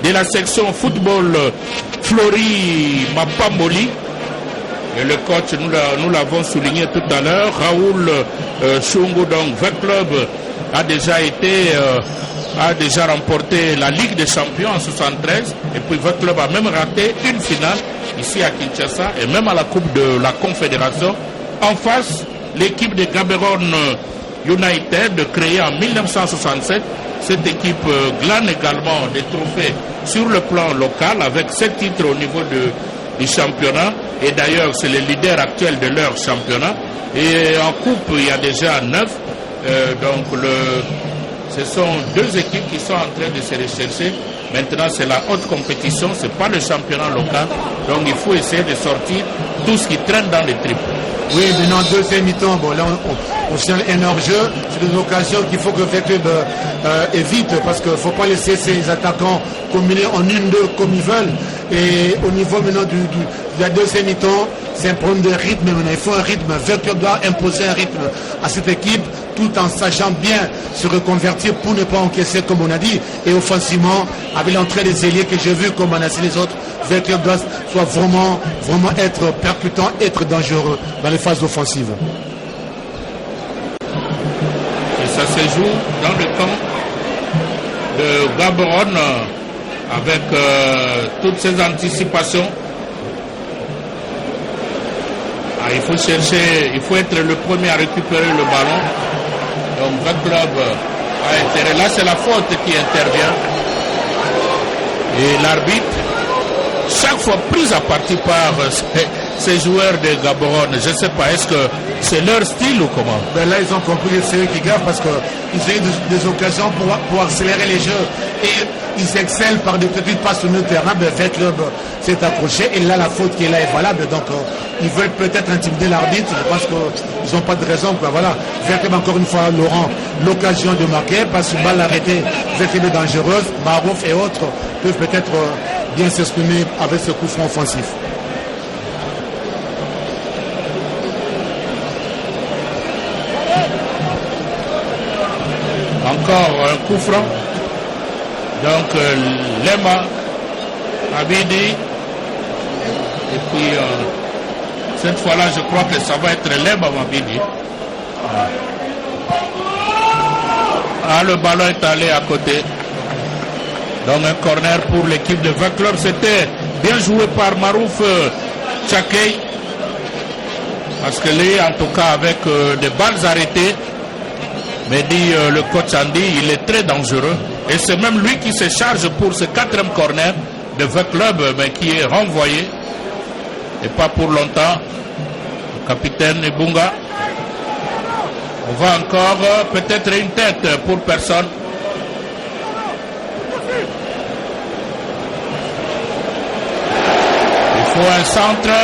de la section football Flori Mapamboli. Et le coach, nous l'avons souligné tout à l'heure, Raoul Chungu, donc V-Club a déjà remporté la Ligue des Champions en 73 et puis V-Club a même raté une finale ici à Kinshasa et même à la Coupe de la Confédération. En face, l'équipe de Gaborone United, créée en 1967, cette équipe glane également des trophées sur le plan local avec 7 titres au niveau du championnat et d'ailleurs c'est le leader actuel de leur championnat et en coupe il y a déjà 9 donc ce sont 2 équipes qui sont en train de se rechercher. Maintenant c'est la haute compétition, c'est pas le championnat local, donc il faut essayer de sortir tout ce qui traîne dans les tripes. Oui, maintenant deuxième mi-temps, bon là on signale un hors-jeu, c'est une occasion qu'il faut que le club évite parce qu'il ne faut pas laisser ces attaquants combiner en 1-2 comme ils veulent. Et au niveau maintenant de la deuxième mi-temps, c'est un problème de rythme maintenant. Il faut un rythme. Le club doit imposer un rythme à cette équipe tout en sachant bien se reconvertir pour ne pas encaisser comme on a dit. Et offensivement, avec l'entrée des ailiers que j'ai vu comme on a dit les autres, le club doit soit vraiment être percutant, être dangereux dans les phases offensives. Et ça se joue dans le camp de Gaborone avec toutes ces anticipations. Il faut chercher, il faut être le premier à récupérer le ballon. Donc votre club a intérêt. Là c'est la faute qui intervient. Et l'arbitre, chaque fois pris à partie par ces joueurs de Gaborone, je ne sais pas, est-ce que c'est leur style ou comment? Ben là ils ont compris que c'est eux qui gavent parce qu'ils ont eu des occasions pour accélérer les jeux et ils excellent par des petites passes sur le terrain. Ben V-Club s'est accroché et là la faute qui est là est valable, donc ils veulent peut-être intimider l'arbitre. Je pense qu'ils n'ont pas de raison, quoi. Voilà, V-Club encore une fois, Laurent, l'occasion de marquer parce que balle arrêtée, V-Club est dangereuse, Marouf et autres peuvent peut-être bien s'exprimer avec ce coup franc offensif. Encore un coup franc. Donc Lema Abidi. Et puis cette fois-là je crois que ça va être Lema Abidi. Le ballon est allé à côté. Donc un corner pour l'équipe de V-Club. C'était bien joué par Marouf Tchakei. Parce que lui en tout cas avec des balles arrêtées, mais dit le coach Andy, il est très dangereux. Et c'est même lui qui se charge pour ce 4e corner de V-Club, mais qui est renvoyé. Et pas pour longtemps. Le capitaine Ebunga. On va encore peut-être une tête pour personne. Il faut un centre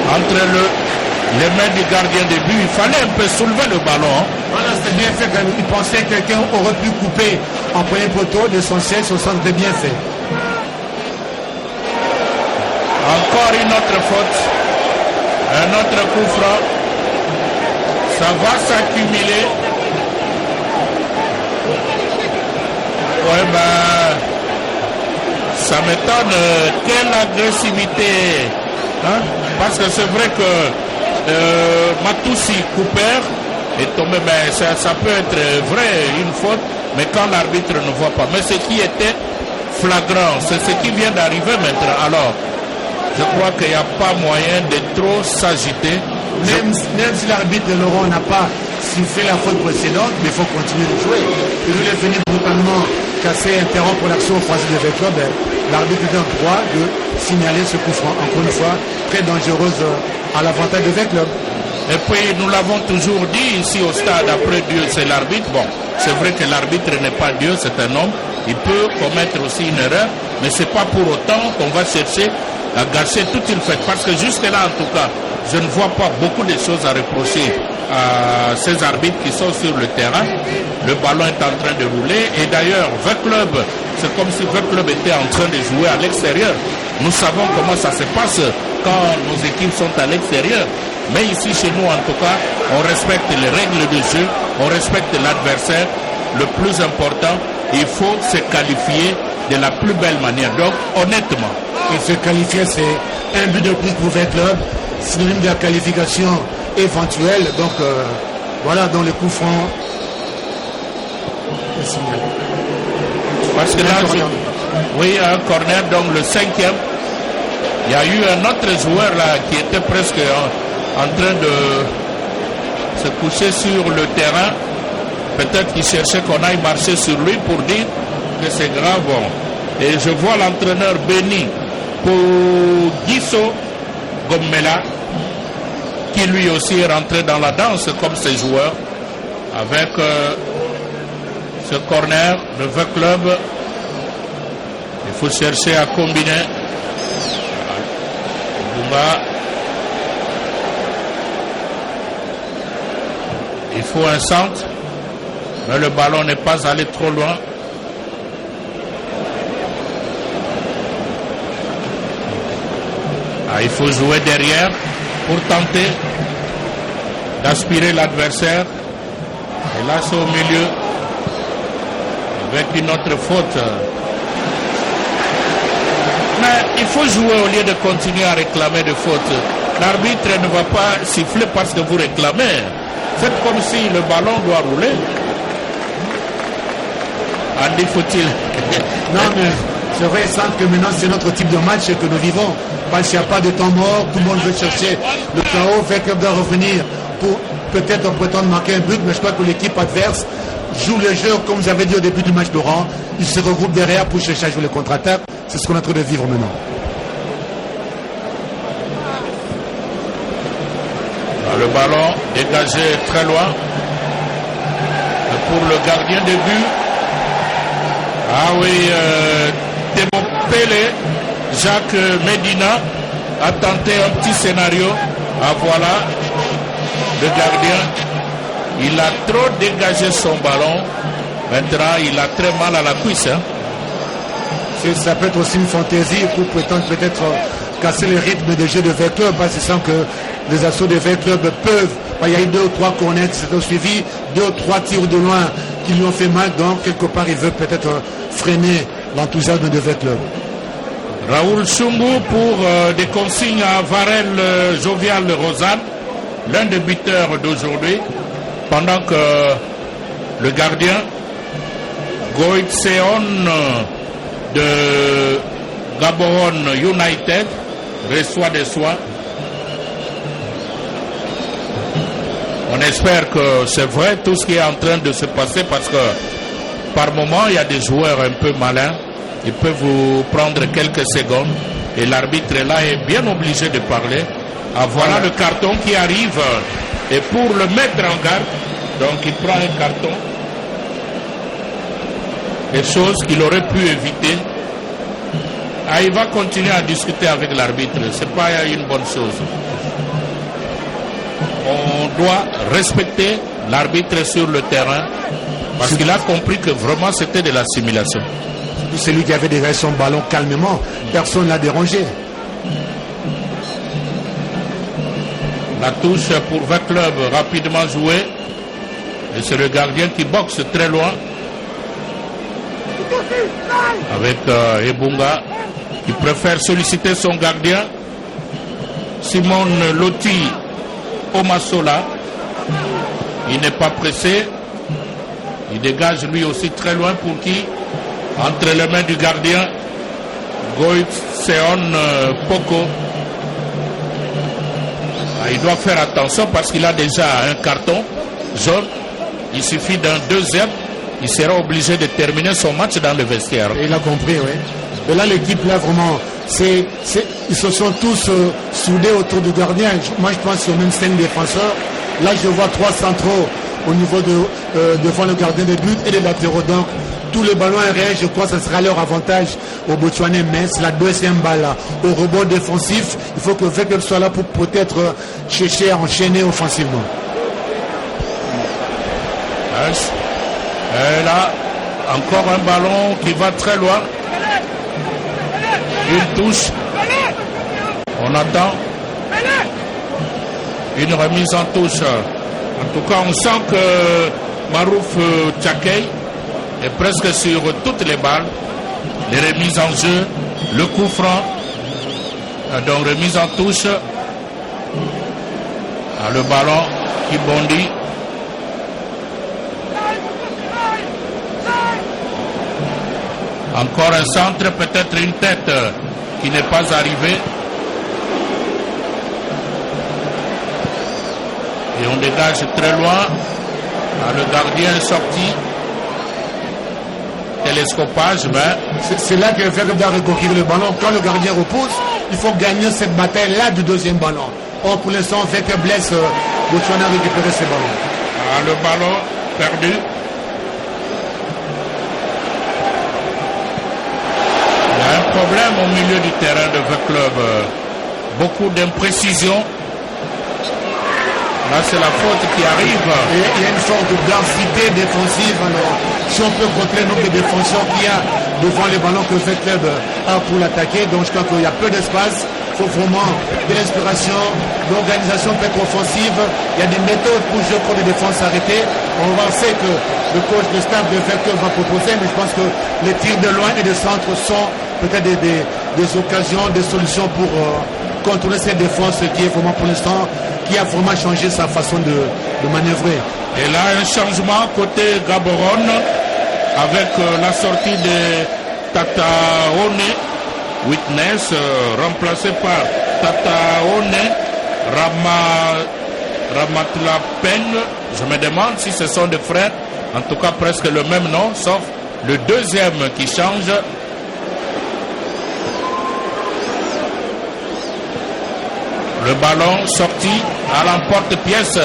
entre les mains du gardien de but. Il fallait un peu soulever le ballon. Voilà, c'était bien fait. Il pensait que quelqu'un aurait pu couper en premier poteau de son siège, son centre était bien fait. Encore une autre faute. Un autre coup franc. Ça va s'accumuler. Ouais, ben, ça m'étonne. Quelle agressivité. Hein? Parce que c'est vrai que Matoussi Cooper est tombé, mais ça peut être vrai, une faute, mais quand l'arbitre ne voit pas. Mais ce qui était flagrant, c'est ce qui vient d'arriver maintenant. Alors, je crois qu'il n'y a pas moyen de trop s'agiter. Même si l'arbitre de Laurent n'a pas sifflé la faute précédente, mais il faut continuer de jouer. Il voulait venir brutalement casser, interrompre l'action offensive de V-Club. L'arbitre est en droit de signaler ce coup franc. Encore une fois, très dangereuse à l'avantage de V-Club. Et puis nous l'avons toujours dit ici au stade, après Dieu c'est l'arbitre. Bon, c'est vrai que l'arbitre n'est pas Dieu, c'est un homme. Il peut commettre aussi une erreur, mais c'est pas pour autant qu'on va chercher à gâcher toute une fête. Parce que jusque là en tout cas, je ne vois pas beaucoup de choses à reprocher à ces arbitres qui sont sur le terrain. Le ballon est en train de rouler. Et d'ailleurs, V-Club, c'est comme si V-Club était en train de jouer à l'extérieur. Nous savons comment ça se passe quand nos équipes sont à l'extérieur. Mais ici, chez nous, en tout cas, on respecte les règles du jeu, on respecte l'adversaire. Le plus important, il faut se qualifier de la plus belle manière. Donc, honnêtement. Et se qualifier, c'est un but de plus pour 20 clubs, synonyme de la qualification éventuelle. Donc, voilà, dans les coups francs. Parce que là, oui, un corner, donc le 5e. Il y a eu un autre joueur là qui était presque en train de se coucher sur le terrain. Peut-être qu'il cherchait qu'on aille marcher sur lui pour dire que c'est grave. Bon. Et je vois l'entraîneur Béni pour Guisso Gommela, qui lui aussi est rentré dans la danse comme ses joueurs, avec ce corner de 20 clubs. Il faut chercher à combiner. Bumba. Il faut un centre, mais le ballon n'est pas allé trop loin. Il faut jouer derrière pour tenter d'aspirer l'adversaire. Et là, c'est au milieu avec une autre faute. Mais il faut jouer au lieu de continuer à réclamer des fautes. L'arbitre ne va pas siffler parce que vous réclamez. Faites comme si le ballon doit rouler. Andy, faut-il... Non, mais c'est vrai, Sante, que maintenant c'est notre type de match que nous vivons. Parce qu'il n'y a pas de temps mort, tout le monde veut chercher le chaos, fait qu'il doit revenir pour peut-être prétendre marquer un but, mais je crois que l'équipe adverse joue le jeu, comme vous avez dit au début du match Laurent. Ils se regroupent derrière pour chercher à jouer les contre-attaques. C'est ce qu'on est en train de vivre maintenant. Le ballon dégagé très loin. Pour le gardien de but. Ah oui, Thémo Pelé, Jacques Medina a tenté un petit scénario. Ah voilà, le gardien, il a trop dégagé son ballon. Maintenant, il a très mal à la cuisse. Hein. Ça peut être aussi une fantaisie pour prétendre peut-être casser le rythme des jeux de 20 clubs, parce que sans que les assauts de 20 clubs peuvent. Il y a eu 2 ou 3 cornets qui s'est suivi, 2 ou 3 tirs de loin qui lui ont fait mal, donc quelque part il veut peut-être freiner l'enthousiasme de 20 clubs. Raoul Chungu pour des consignes à Varel Jovial Rosanne, l'un des buteurs d'aujourd'hui, pendant que le gardien Goïtseon de Gaborone United reçoit des soins. On espère que c'est vrai tout ce qui est en train de se passer, parce que par moment il y a des joueurs un peu malins, ils peuvent vous prendre quelques secondes et l'arbitre là est bien obligé de parler. Ah, voilà le carton qui arrive, et pour le mettre en garde, donc il prend un carton, des choses qu'il aurait pu éviter. Ah, il va continuer à discuter avec l'arbitre, c'est pas une bonne chose. On doit respecter l'arbitre sur le terrain, parce qu'il a compris que vraiment c'était de la simulation. C'est lui qui avait dégagé son ballon calmement, personne ne l'a dérangé. La touche pour 20 clubs rapidement jouée, et c'est le gardien qui boxe très loin avec Ebunga, qui préfère solliciter son gardien Simon Loti Omasola. Il n'est pas pressé, il dégage lui aussi très loin, pour qui entre les mains du gardien Goïtseon Poko. Il doit faire attention parce qu'il a déjà un carton jaune. Il suffit d'un deuxième, il sera obligé de terminer son match dans le vestiaire. Et il a compris, oui. Et là, l'équipe, là, vraiment, ils se sont tous soudés autour du gardien. Moi, je pense qu'il y a même 5 défenseurs. Là, je vois 3 centraux au niveau devant le gardien de but et les latéraux. Donc, tous les ballons aériens, je crois que ce sera leur avantage au Botswanais, mais c'est la deuxième balle là. Au rebond défensif, il faut que Vekeb soit là pour peut-être chercher à enchaîner offensivement. Et là, encore un ballon qui va très loin. Une touche. On attend une remise en touche. En tout cas, on sent que Marouf Tchakei et presque sur toutes les balles. Les remises en jeu, le coup franc, donc remise en touche. Le ballon qui bondit. Encore un centre, peut-être une tête qui n'est pas arrivée. Et on dégage très loin. Le gardien est sorti. Télescopage, mais... C'est là que le fait doit reconquérir le ballon. Quand le gardien repose, il faut gagner cette bataille-là du deuxième ballon. Or, pour l'instant, fait que blesse, Botswana a récupéré ce ballon. Le ballon perdu. Il y a un problème au milieu du terrain de votre club. Beaucoup d'imprécisions. Là, c'est la faute qui arrive. Et il y a une sorte de densité défensive. Alors, si on peut compter le nombre de défenseurs qu'il y a devant les ballons que le club a pour l'attaquer, donc je crois qu'il y a peu d'espace. Il faut vraiment de l'inspiration, de l'organisation peut-être offensive. Il y a des méthodes pour jouer contre des défenses arrêtées. On va voir que le coach de staff de Vecteur va proposer, mais je pense que les tirs de loin et de centre sont peut-être des occasions, des solutions pour contrôler cette défense qui est vraiment pour l'instant, qui a vraiment changé sa façon de manœuvrer. Et là, un changement côté Gaborone avec la sortie de Tataone Witness, remplacé par Tataone Ramatlapen. Je me demande si ce sont des frères, en tout cas presque le même nom, sauf le deuxième qui change. Le ballon sorti à l'emporte-pièce,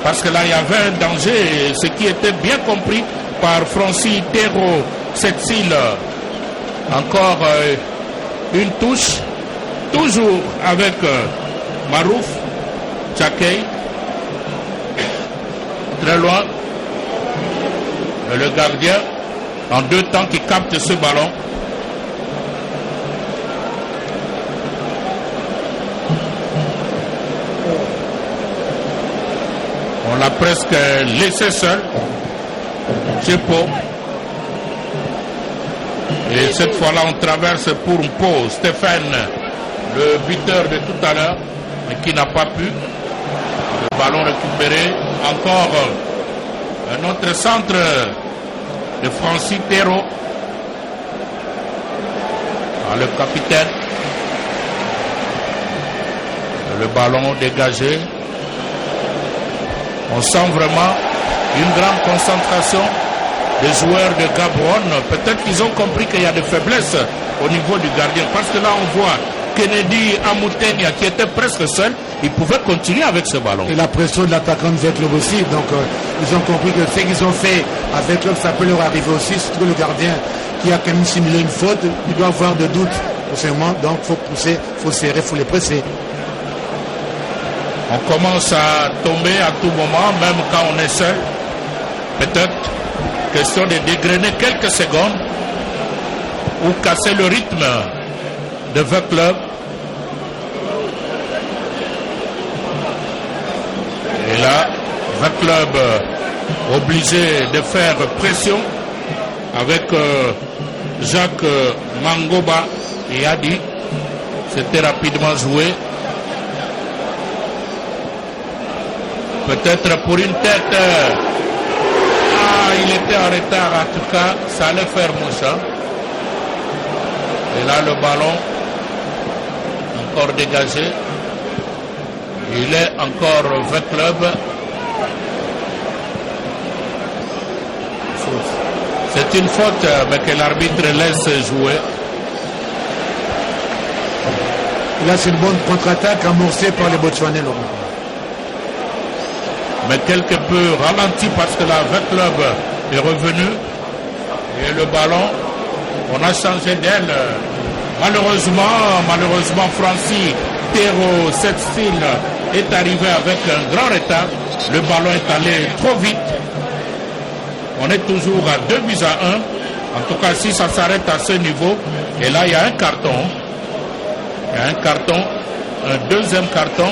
parce que là il y avait un danger, ce qui était bien compris par Francis Tero Setsil. Encore une touche, toujours avec Marouf Tchakei, très loin. Le gardien en deux temps qui capte ce ballon. On l'a presque laissé seul. Chepo. Et cette fois-là, on traverse pour Mpo, Stéphane, le buteur de tout à l'heure, mais qui n'a pas pu. Le ballon récupéré. Encore un autre centre de Francis Tero. Le capitaine. Le ballon dégagé. On sent vraiment une grande concentration des joueurs de Gaborone. Peut-être qu'ils ont compris qu'il y a des faiblesses au niveau du gardien. Parce que là, on voit Kennedy Amutenia qui était presque seul. Il pouvait continuer avec ce ballon. Et la pression de l'attaquant de Veclub aussi. Donc, ils ont compris que ce qu'ils ont fait avec Veclub, ça peut leur arriver aussi. Surtout le gardien qui a quand même simulé une faute. Il doit avoir de doutes pour ce moment. Donc, il faut pousser, il faut serrer, il faut les presser. On commence à tomber à tout moment, même quand on est seul. Peut-être question de dégrainer quelques secondes ou casser le rythme de votre club. Et là, votre club obligé de faire pression avec Jacques Mangoba et Adi. C'était rapidement joué. Peut-être pour une tête. Il était en retard. En tout cas, ça allait faire mouche. Et là, le ballon, encore dégagé. Il est encore 20 clubs. C'est une faute, mais que l'arbitre laisse jouer. Là, c'est une bonne contre-attaque amorcée par les Botswanais. Mais quelque peu ralenti parce que la V Club est revenu. Et le ballon, on a changé d'aile. Malheureusement, Francis Tero Setsil est arrivé avec un grand retard. Le ballon est allé trop vite. On est toujours à 2-1. En tout cas, si ça s'arrête à ce niveau, et là, il y a un carton. Il y a un carton, un deuxième carton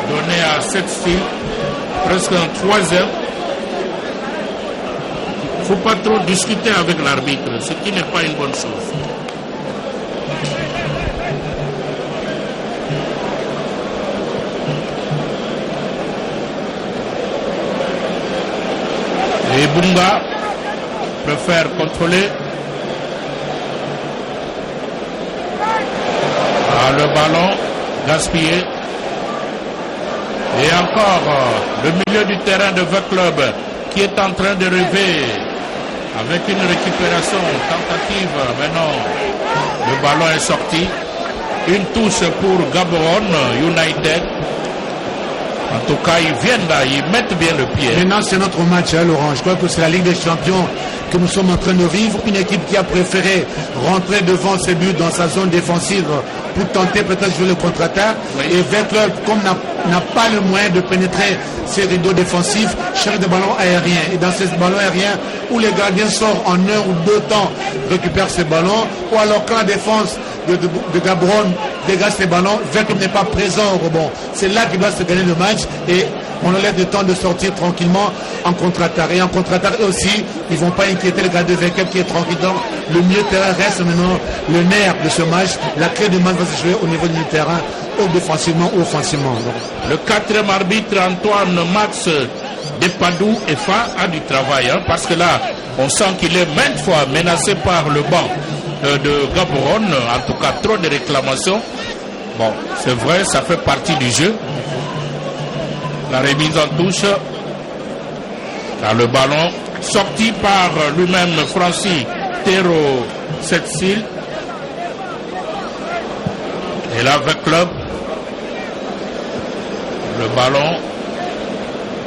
donné à Setsil, presque un troisième. faut pas trop discuter avec l'arbitre, ce qui n'est pas une bonne chose. Et Bunga préfère contrôler. Le ballon gaspillé. Et encore le milieu du terrain de V Club qui est en train de rêver avec une récupération tentative. Mais non, le ballon est sorti. Une touche pour Gaborone United. En tout cas, ils viennent là, ils mettent bien le pied. Maintenant, c'est notre match, hein, Laurent. Je crois que c'est la Ligue des Champions que nous sommes en train de vivre. Une équipe qui a préféré rentrer devant ses buts dans sa zone défensive pour tenter peut-être de jouer le contre-attaque. Oui. Et V-Club, comme n'a pas le moyen de pénétrer ces rideaux défensifs, cherche des ballons aériens. Et dans ces ballons aériens, où les gardiens sortent en 1 ou 2 temps, récupèrent ces ballons, ou alors quand la défense de Gaborone dégage ces ballons, V-Club n'est pas présent au rebond. C'est là qu'il doit se gagner le match et on a le temps de sortir tranquillement en contre-attaque. Et en contre-attaque aussi, ils ne vont pas inquiéter le gardien de V-Club qui est tranquille. Donc le milieu de terrain reste maintenant le nerf de ce match. La clé du match va se jouer au niveau du milieu de terrain, ou défensivement ou offensivement. Donc. Le 4e arbitre, Antoine Max Depadou FA, a du travail, hein, parce que là, on sent qu'il est maintes fois menacé par le banc de Gaborone, en tout cas trop de réclamations. Bon, c'est vrai, ça fait partie du jeu. La remise en touche. Là, le ballon sorti par lui-même Francis Tero Setsil. Et là, V Club. Le ballon.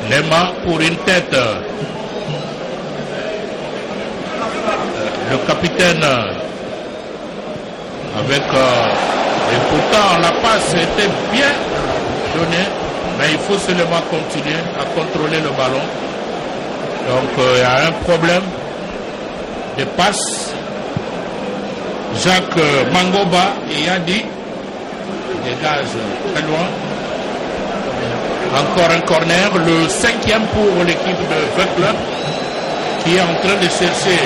Lema pour une tête. Le capitaine avec et pourtant la passe était bien donnée, mais il faut seulement continuer à contrôler le ballon. Donc il y a un problème de passe. Jacques Mangoba et Yadi dégage très loin. Encore un corner, le 5e pour l'équipe de V Club qui est en train de chercher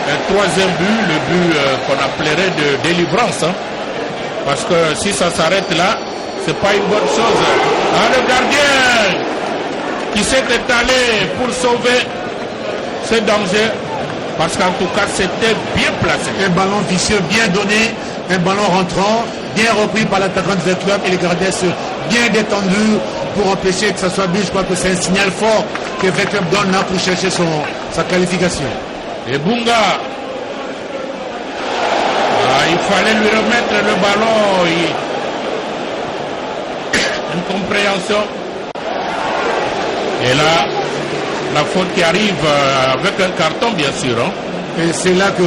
un 3e but, le but qu'on appellerait de délivrance. Hein. Parce que si ça s'arrête là, c'est pas une bonne chose. Ah, le gardien qui s'est étalé pour sauver ce danger. Parce qu'en tout cas, c'était bien placé. Un ballon vicieux, bien donné, un ballon rentrant, bien repris par l'attaquant de V Club et les gardiens bien détendus pour empêcher que ça soit but. Je crois que c'est un signal fort que V Club donne là pour chercher sa qualification. Et Bunga, il fallait lui remettre le ballon. Une compréhension. Et là, la faute qui arrive avec un carton, bien sûr. Hein. Et c'est là que,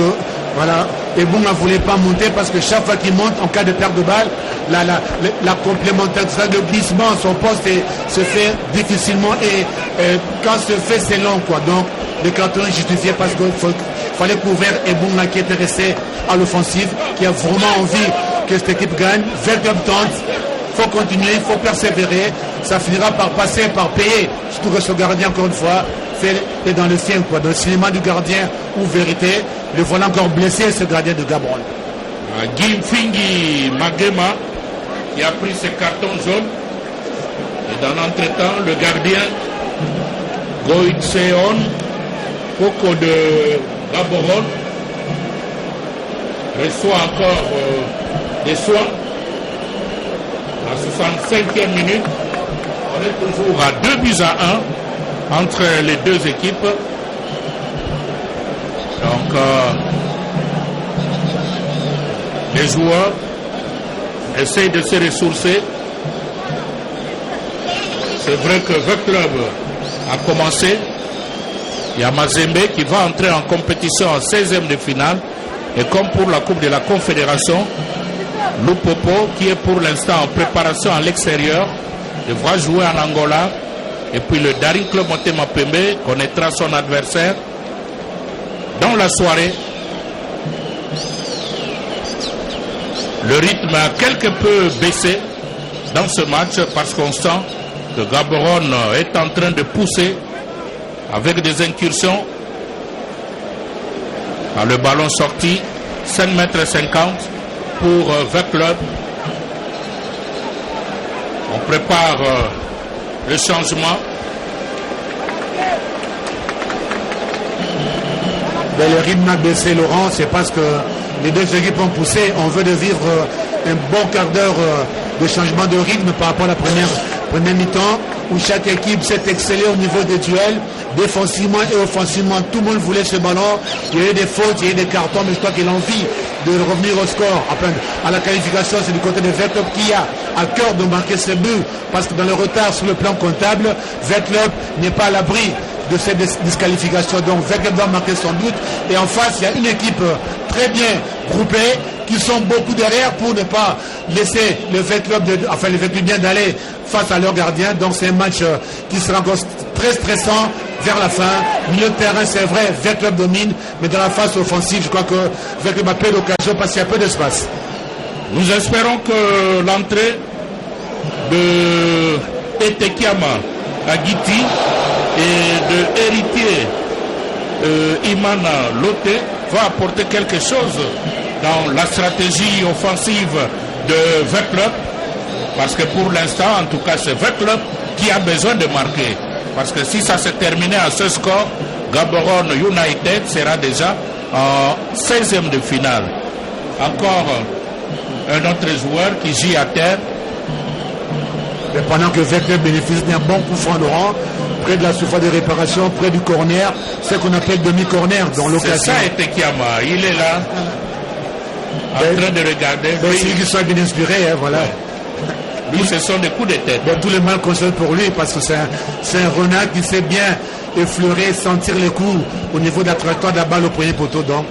voilà, et Bunga ne voulait pas monter parce que chaque fois qu'il monte, en cas de perte de balle, la complémentarité, le glissement, son poste se fait difficilement et quand se fait, c'est long, quoi. Donc, le carton est justifié parce qu'il fallait couvrir et Bunga qui était resté à l'offensive, qui a vraiment envie que cette équipe gagne. V-Club tente, il faut continuer, il faut persévérer. Ça finira par passer, par payer. Surtout que ce gardien, encore une fois, est dans le film, quoi. Dans le cinéma du gardien ou vérité, le voilà encore blessé, ce gardien de Gaborone. Guy Fingi Magema qui a pris ses cartons jaunes. Et dans l'entretemps, le gardien Goïtseon Koko de Gaborone reçoit encore des soins. À 65e minute, on est toujours à 2-1 entre les deux équipes. Donc, les joueurs essayent de se ressourcer. C'est vrai que V Club a commencé. Il y a Mazembe qui va entrer en compétition en 16e de finale. Et comme pour la Coupe de la Confédération, Lupopo, qui est pour l'instant en préparation à l'extérieur, devra jouer en Angola. Et puis le Daring Club Motema Pembe connaîtra son adversaire dans la soirée. Le rythme a quelque peu baissé dans ce match parce qu'on sent que Gaborone est en train de pousser avec des incursions. Le ballon sorti, 5,50 m pour VEC Club. On prépare le changement. Le rythme a baissé, Laurent, c'est parce que les deux équipes ont poussé. On veut de vivre un bon quart d'heure de changement de rythme par rapport à la première mi-temps, où chaque équipe s'est excellée au niveau des duels, défensivement et offensivement. Tout le monde voulait ce ballon. Il y a eu des fautes, il y a eu des cartons, mais je crois qu'il a envie de revenir au score. Enfin, à la qualification, c'est du côté de VEC Club qui a à cœur de marquer ce but, parce que dans le retard sur le plan comptable, VEC Club n'est pas à l'abri de cette disqualification. Donc VEC Club doit marquer son but. Et en face, il y a une équipe très bien groupée, qui sont beaucoup derrière pour ne pas laisser le VEC Club, le VEC bien d'aller face à leur gardien. Donc c'est un match qui sera encore très stressant vers la fin. Milieu de terrain, c'est vrai, VEC Club domine, mais dans la phase offensive, je crois que VEC Club a peu d'occasion parce qu'il y a peu d'espace. Nous espérons que l'entrée de Etekiama Agiti et de Héritier Imana Lotte va apporter quelque chose dans la stratégie offensive de VEC Club, parce que pour l'instant, en tout cas, c'est VEC Club qui a besoin de marquer. Parce que si ça s'est terminé à ce score, Gaborone United sera déjà en 16e de finale. Encore un autre joueur qui gît à terre. Mais pendant que VEC Club bénéficie d'un bon coup franc, Laurent, près de la surface de réparation, près du corner, ce qu'on appelle demi-corner dans l'occasion. C'est ça, Etekiama, il est là, en train de regarder. C'est lui qui soit bien inspiré, hein, voilà. Lui, ce sont des coups de tête. Tout le mal concerne pour lui, parce que c'est un renard qui sait bien effleurer, sentir les coups au niveau de la trajectoire de la balle au premier poteau. Donc,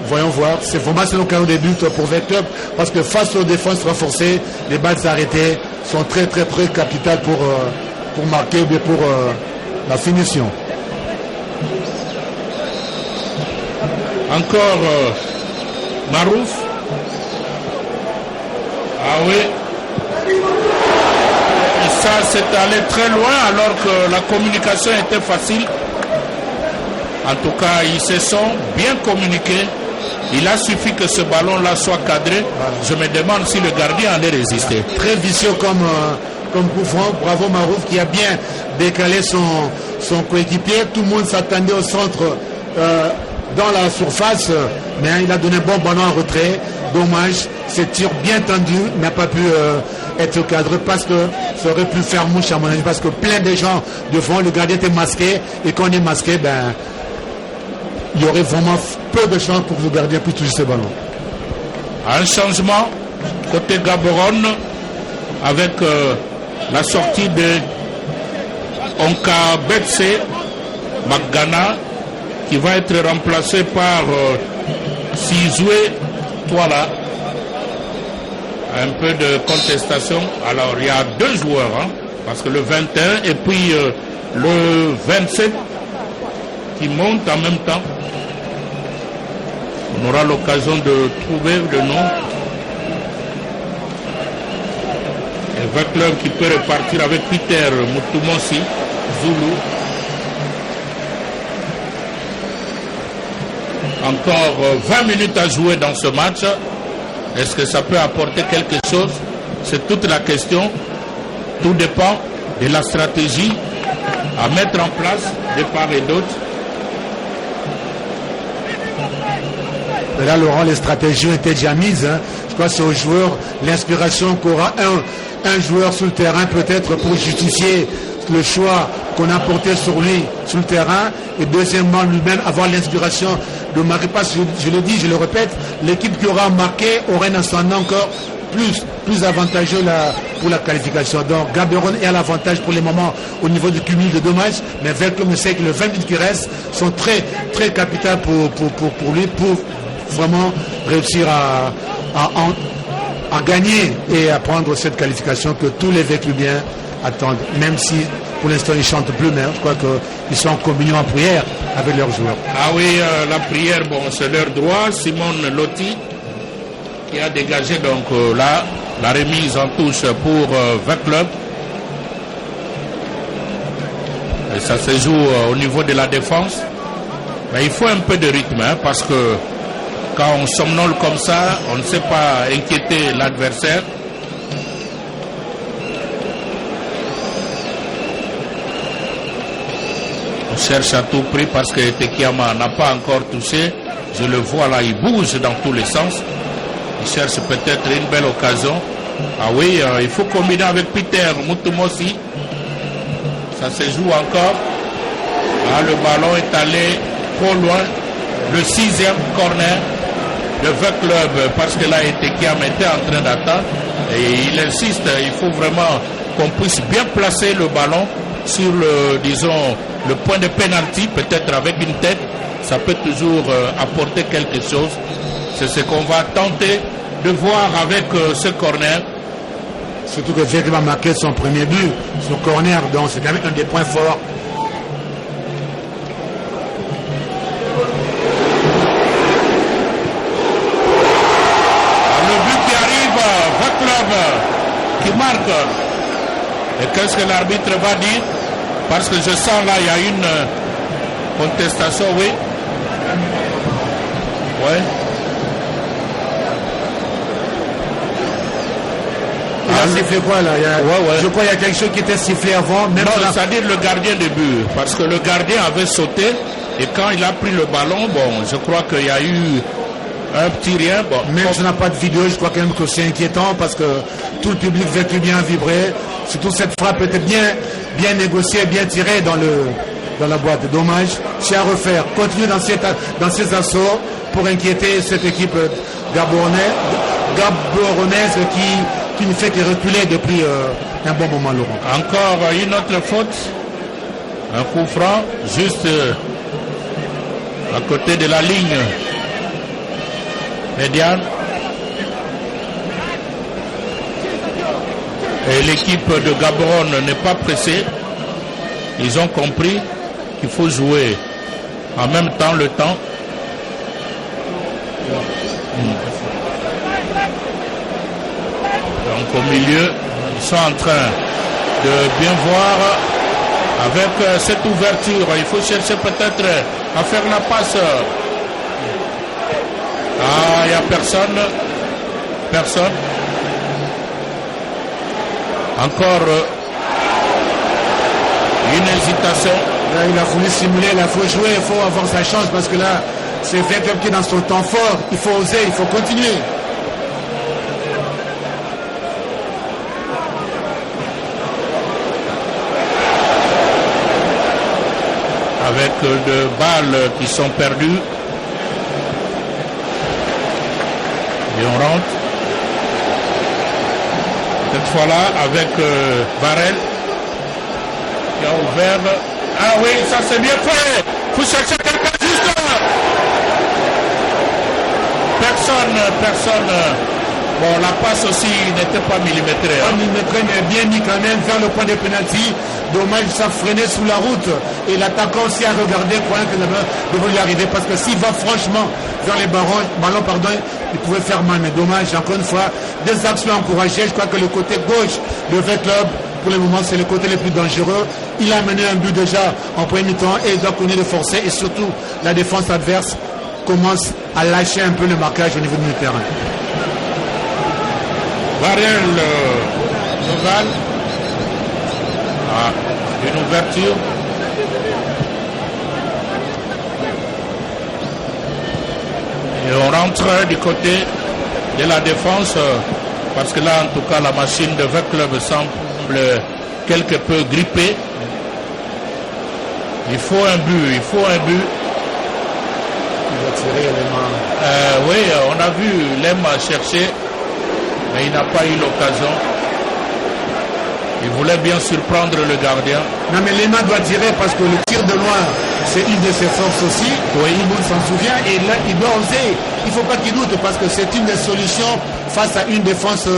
voyons voir. C'est vraiment le cas au début pour VEC Club, parce que face aux défenses renforcées, les balles arrêtées sont très très très capitales pour marquer ou bien pour la finition. Encore Marouf. Ah oui. Et ça, c'est allé très loin alors que la communication était facile. En tout cas, ils se sont bien communiqués. Il a suffi que ce ballon-là soit cadré. Je me demande si le gardien allait résister. Très vicieux comme coup franc. Bravo Marouf qui a bien décalé son coéquipier. Tout le monde s'attendait au centre dans la surface, mais il a donné un bon ballon en retrait. Dommage, ce tir bien tendu n'a pas pu être cadré, parce que ça aurait pu faire mouche à mon avis, parce que plein de gens devant, le gardien était masqué, et quand on est masqué, il y aurait vraiment peu de chance pour que le gardien puisse toucher ce ballon. Un changement côté Gaborone avec la sortie de Onka Betse Magana, qui va être remplacé par Sizwe Toala. Un peu de contestation. Alors il y a deux joueurs, parce que le 21 et puis le 27 qui montent en même temps. On aura l'occasion de trouver le nom. Et VEC Club qui peut repartir avec Peter Mutumosi, Zulu. Encore 20 minutes à jouer dans ce match. Est-ce que ça peut apporter quelque chose? C'est toute la question. Tout dépend de la stratégie à mettre en place de part et d'autre. Et là, Laurent, les stratégies ont été déjà mises. Je crois que c'est aux joueurs l'inspiration qu'aura un joueur sur le terrain, peut-être pour justifier le choix qu'on a porté sur lui sur le terrain, et deuxièmement lui-même avoir l'inspiration de marquer. Parce que je le dis, je le répète, l'équipe qui aura marqué aura un ascendant encore plus avantageux pour la qualification. Donc Gaborone est à l'avantage pour les moments au niveau du cumul de dommages, mais VEC Club sait que les 20 minutes qui restent sont très très capitales pour lui, pour vraiment réussir à gagner et à prendre cette qualification que tous les VEC Clubiens attendent, même si pour l'instant ils ne chantent plus, mais je crois qu'ils sont en communion en prière avec leurs joueurs. Ah oui, la prière, bon, c'est leur droit. Simone Lotti qui a dégagé donc là la remise en touche pour VEC Club. Et ça se joue au niveau de la défense. Mais il faut un peu de rythme, hein, parce que quand on somnole comme ça, on ne sait pas inquiéter l'adversaire. On cherche à tout prix parce que Tekiyama n'a pas encore touché. Je le vois là, il bouge dans tous les sens. Il cherche peut-être une belle occasion. Ah oui, il faut combiner avec Peter Mutumosi. Ça se joue encore. Ah, le ballon est allé trop loin. Le 6e corner de V Club, parce que là, Tekiyama était en train d'attendre. Et il insiste, il faut vraiment qu'on puisse bien placer le ballon sur le, disons, le point de pénalty, peut-être avec une tête. Ça peut toujours apporter quelque chose. C'est ce qu'on va tenter de voir avec ce corner. Surtout que Vietnam a marqué son premier but, son corner, donc c'est quand même un des points forts. Le but qui arrive, V-Club qui marque. Et qu'est-ce que l'arbitre va dire? Parce que je sens là, il y a une contestation, oui. Ouais. Il a sifflé quoi là? Je crois qu'il y a quelque chose qui était sifflé avant. Même non, c'est-à-dire le gardien de but. Parce que le gardien avait sauté et quand il a pris le ballon, bon, je crois qu'il y a eu un petit rien. Bon, même si on n'a pas de vidéo, je crois quand même que c'est inquiétant parce que tout le public veut bien vibrer. Surtout cette frappe était bien négociée, bien tirée dans la boîte. Dommage. C'est à refaire. Continuer dans ces assauts pour inquiéter cette équipe gaboronnaise qui ne fait que reculer depuis un bon moment, Laurent. Encore une autre faute. Un coup franc, juste à côté de la ligne médiane. Et l'équipe de Gaborone n'est pas pressée. Ils ont compris qu'il faut jouer en même temps le temps. Donc au milieu, ils sont en train de bien voir avec cette ouverture. Il faut chercher peut-être à faire la passe. Ah, il n'y a personne. Personne. Encore une hésitation. Là, il a voulu simuler, il a voulu jouer, il faut avoir sa chance parce que là, c'est V-Club qui est dans son temps fort. Il faut oser, il faut continuer. Avec deux balles qui sont perdues. Et on rentre. Cette fois-là, avec Varel qui a ouvert. Ah oui, ça c'est bien fait. Il faut chercher quelqu'un juste là. Personne. Bon, la passe aussi n'était pas millimétrée. Pas millimétrée, mais bien mis quand même vers le point de pénalty. Dommage, ça freinait sous la route. Et l'attaquant aussi a regardé, croyant que devait lui arriver. Parce que s'il va franchement vers les ballons, il pouvait faire mal. Mais dommage, encore une fois, des actions encouragées. Je crois que le côté gauche de V-Club, pour le moment, c'est le côté le plus dangereux. Il a mené un but déjà en premier mi-temps et il doit continuer de forcer. Et surtout, la défense adverse commence à lâcher un peu le marquage au niveau du terrain. Varel Noval. Ah, une ouverture. Et on rentre du côté de la défense parce que là, en tout cas, la machine de V-Club semble quelque peu grippée. Il faut un but. Il va tirer Lema. Oui, on a vu Lema chercher, mais il n'a pas eu l'occasion. Il voulait bien surprendre le gardien. Non, mais Lema doit tirer parce que le tir de loin, c'est une de ses forces aussi. Oui, il s'en souvient. Et là, il doit oser. Il ne faut pas qu'il doute parce que c'est une des solutions face à une défense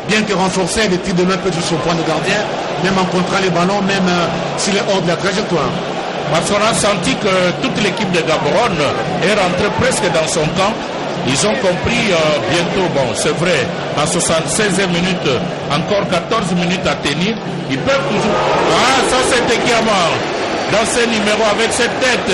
bien que renforcée. Le tir de loin peut toucher au point de gardien, même en contrant les ballons, même s'il est hors de la trajectoire. Parce qu'on a senti que toute l'équipe de Gaborone est rentrée presque dans son camp. Ils ont compris bientôt, bon c'est vrai, en 76e minute, encore 14 minutes à tenir, ils peuvent toujours... Ah, ça c'est Tekiyama, dans ces numéros avec cette tête,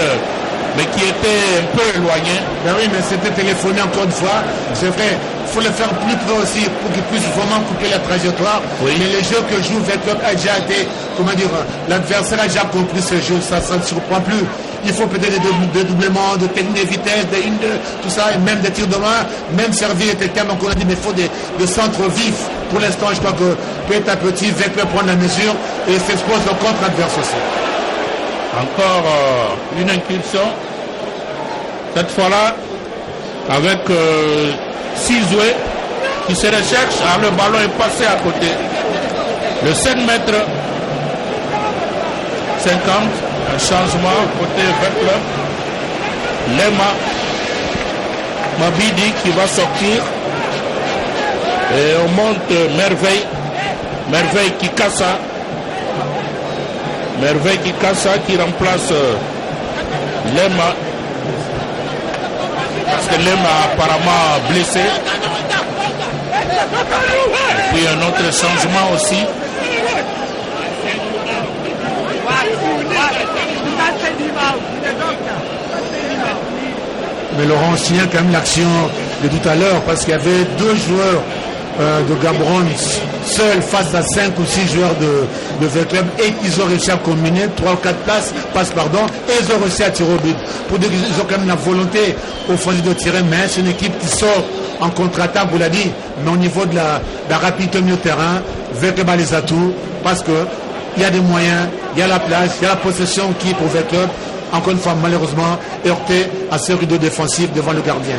mais qui était un peu éloigné. Ben oui, mais c'était téléphoné encore une fois. C'est vrai, il faut le faire plus près aussi pour qu'il puisse vraiment couper la trajectoire. Oui. Mais le jeu que joue Verclub a déjà été, comment dire, l'adversaire a déjà compris ce jeu, ça ne surprend plus. Il faut peut-être des doublements, de technique de vitesse, de 1-2, tout ça, et même des tirs de main, même servir était tellement qu'on a dit, mais il faut des centres vifs. Pour l'instant, je crois que petit à petit, Verclub prend la mesure et s'expose au contre-adverse aussi. Encore une incursion. Cette fois-là, avec Sizoué qui se recherche. Ah, le ballon est passé à côté. Le 7 mètres 50. Un changement côté Verclub. Lema Mabidi qui va sortir. Et on monte Merveille. Merveille qui casse. Merveille qui casse, qui remplace Lema. Parce que Lema a apparemment blessé. Et puis un autre changement aussi. Mais Laurent, on signale quand même l'action de tout à l'heure parce qu'il y avait deux joueurs de Gaborone seuls face à 5 ou 6 joueurs de Verclub et ils ont réussi à combiner 3 ou 4 passes, et ils ont réussi à tirer au but. Pour dire qu'ils ont quand même la volonté offensive de tirer, mais c'est une équipe qui sort en contre-attaque, vous l'avez dit, mais au niveau de la rapidité au milieu de terrain, Verclub a les atouts parce que il y a des moyens, il y a la place, il y a la possession qui pour Verclub, encore une fois malheureusement, heurté à ce rideau défensif devant le gardien.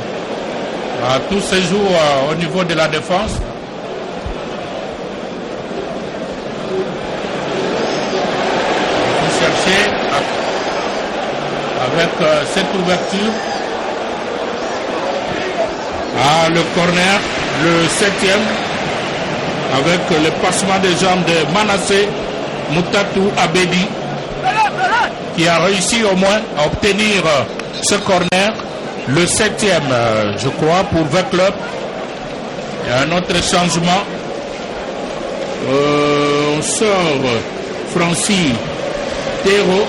Tout se joue au niveau de la défense. Il faut chercher avec cette ouverture. Le corner, le 7e, avec le passement des jambes de Manassé Moutatou Abedi, qui a réussi au moins à obtenir ce corner. Le 7e, je crois, pour Verclub. Il y a un autre changement. On sort Francis Thérault.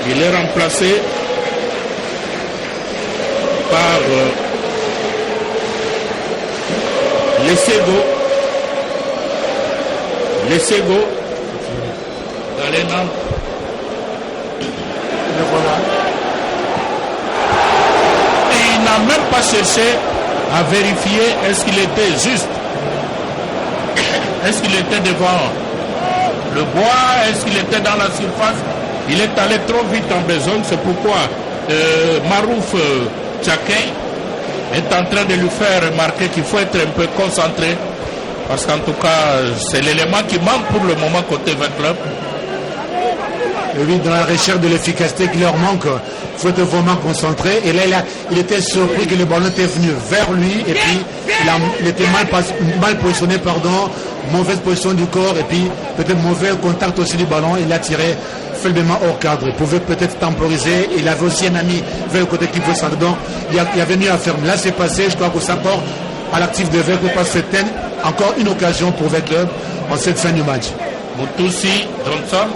Il est remplacé par Lesego. Dans les Nantes. Et voilà. Il n'a même pas cherché à vérifier est-ce qu'il était juste, est-ce qu'il était devant le bois, est-ce qu'il était dans la surface. Il est allé trop vite en besogne, c'est pourquoi Marouf Tchakey est en train de lui faire remarquer qu'il faut être un peu concentré, parce qu'en tout cas c'est l'élément qui manque pour le moment côté Verclub. Et oui, dans la recherche de l'efficacité qui leur manque, il faut être vraiment concentré. Et là, il était surpris que le ballon était venu vers lui. Et puis, il était mal positionné, mauvaise position du corps. Et puis, peut-être mauvais contact aussi du ballon. Il a tiré faiblement hors cadre. Il pouvait peut-être temporiser. Il avait aussi un ami vers le côté qui pouvait s'en dedans. Il y avait mieux à faire. Là, c'est passé. Je crois que ça porte à l'actif de Verclub. Parce que c'était encore une occasion pour Verclub en cette fin du match. Moussoussi Johnson.